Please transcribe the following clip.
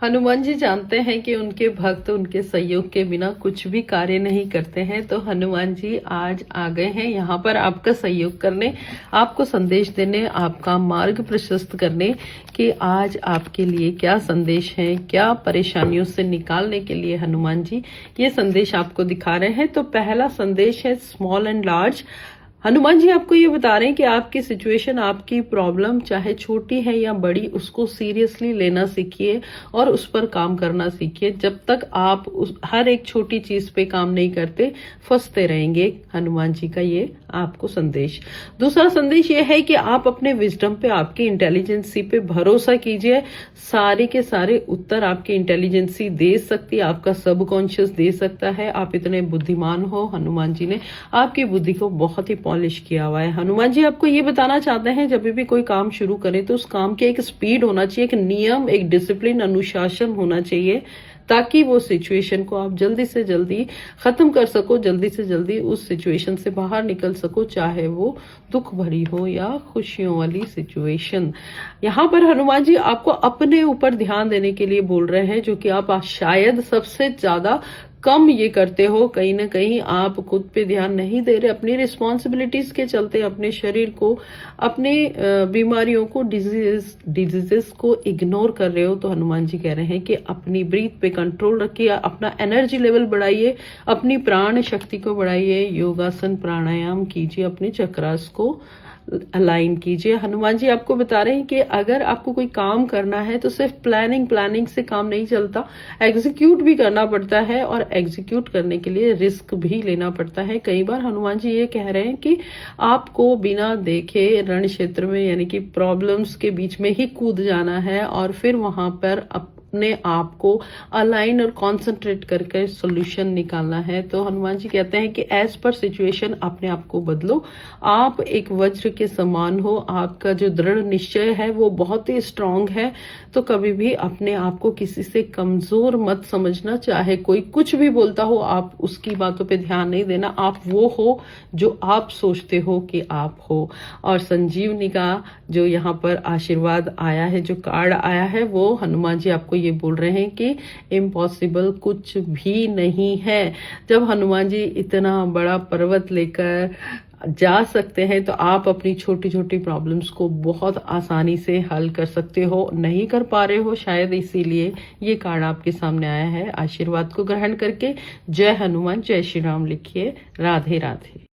हनुमान जी जानते हैं कि उनके भक्त उनके सहयोग के बिना कुछ भी कार्य नहीं करते हैं। तो हनुमान जी आज आ गए हैं यहाँ पर आपका सहयोग करने, आपको संदेश देने, आपका मार्ग प्रशस्त करने कि आज आपके लिए क्या संदेश है, क्या परेशानियों से निकालने के लिए हनुमान जी ये संदेश आपको दिखा रहे हैं। तो पहला संदेश है small and large. Hanuman ji आपको ये बता रहे हैं कि आपकी सिचुएशन, आपकी प्रॉब्लम चाहे छोटी है या बड़ी, उसको सीरियसली लेना सीखिए और उस पर काम करना सीखिए। जब तक आप हर एक छोटी चीज पे काम नहीं करते, फंसते रहेंगे। हनुमान जी का ये आपको संदेश। दूसरा संदेश ये है कि आप अपने विजडम पे, आपकी इंटेलिजेंसी पे भरोसा कीजिए। सारे के सारे उत्तर आपकी इंटेलिजेंसी दे सकती है, आपका सबकॉन्शियस दे सकता है। आप इतने बुद्धिमान हो। हनुमान जी ने आपकी बुद्धि को बहुत ही पॉलिश किया हुआ है। हनुमान जी आपको ये बताना चाहते हैं, जब भी कोई काम शुरू करें तो उस काम के एक स्पीड होना चाहिए, एक नियम, एक डिसिप्लिन, अनुशासन होना चाहिए, ताकि वो सिचुएशन को आप जल्दी से जल्दी खत्म कर सको, जल्दी से जल्दी उस सिचुएशन से बाहर निकल सको, चाहे वो दुख भरी हो या खुशियों वाली सिचुएशन। यहाँ पर हनुमान जी आपको अपने ऊपर ध्यान देने के लिए बोल रहे हैं, जो कि आप शायद सबसे ज्यादा कम ये करते हो। कहीं ना कहीं आप खुद पे ध्यान नहीं दे रहे, अपनी रिस्पॉन्सिबिलिटीज के चलते अपने शरीर को, अपने बीमारियों को, डिजीजेस को इग्नोर कर रहे हो। तो हनुमान जी कह रहे हैं कि अपनी ब्रीथ पे कंट्रोल रखिए, अपना एनर्जी लेवल बढ़ाइए, अपनी प्राण शक्ति को बढ़ाइए, योगासन प्राणायाम कीजिए, अपने चक्रास को अलाइन कीजिए। हनुमान जी आपको बता रहे हैं कि अगर आपको कोई काम करना है तो सिर्फ प्लानिंग से काम नहीं चलता, एग्जीक्यूट भी करना पड़ता है, और एग्जीक्यूट करने के लिए रिस्क भी लेना पड़ता है। कई बार हनुमान जी ये कह रहे हैं कि आपको बिना देखे रण क्षेत्र में, यानी कि प्रॉब्लम्स के बीच में ही कूद जाना है और फिर वहां पर अपने आप को अलाइन और कॉन्सेंट्रेट करके सॉल्यूशन निकालना है। तो हनुमान जी कहते हैं कि एज पर सिचुएशन अपने आप को बदलो। आप एक वज्र के समान हो, आपका जो दृढ़ निश्चय है वो बहुत ही स्ट्रांग है। तो कभी भी अपने आप को किसी से कमजोर मत समझना। चाहे कोई कुछ भी बोलता हो, आप उसकी बातों पे ध्यान नहीं देना। आप वो हो जो आप सोचते हो कि आप हो। और संजीवनी का जो यहाँ पर आशीर्वाद आया है, जो कार्ड आया है, वो हनुमान जी आपको ये बोल रहे हैं कि इम्पॉसिबल कुछ भी नहीं है। जब हनुमान जी इतना बड़ा पर्वत लेकर जा सकते हैं, तो आप अपनी छोटी छोटी प्रॉब्लम्स को बहुत आसानी से हल कर सकते हो। नहीं कर पा रहे हो शायद, इसीलिए ये कार्ड आपके सामने आया है। आशीर्वाद को ग्रहण करके जय हनुमान, जय श्री राम लिखिए। राधे राधे।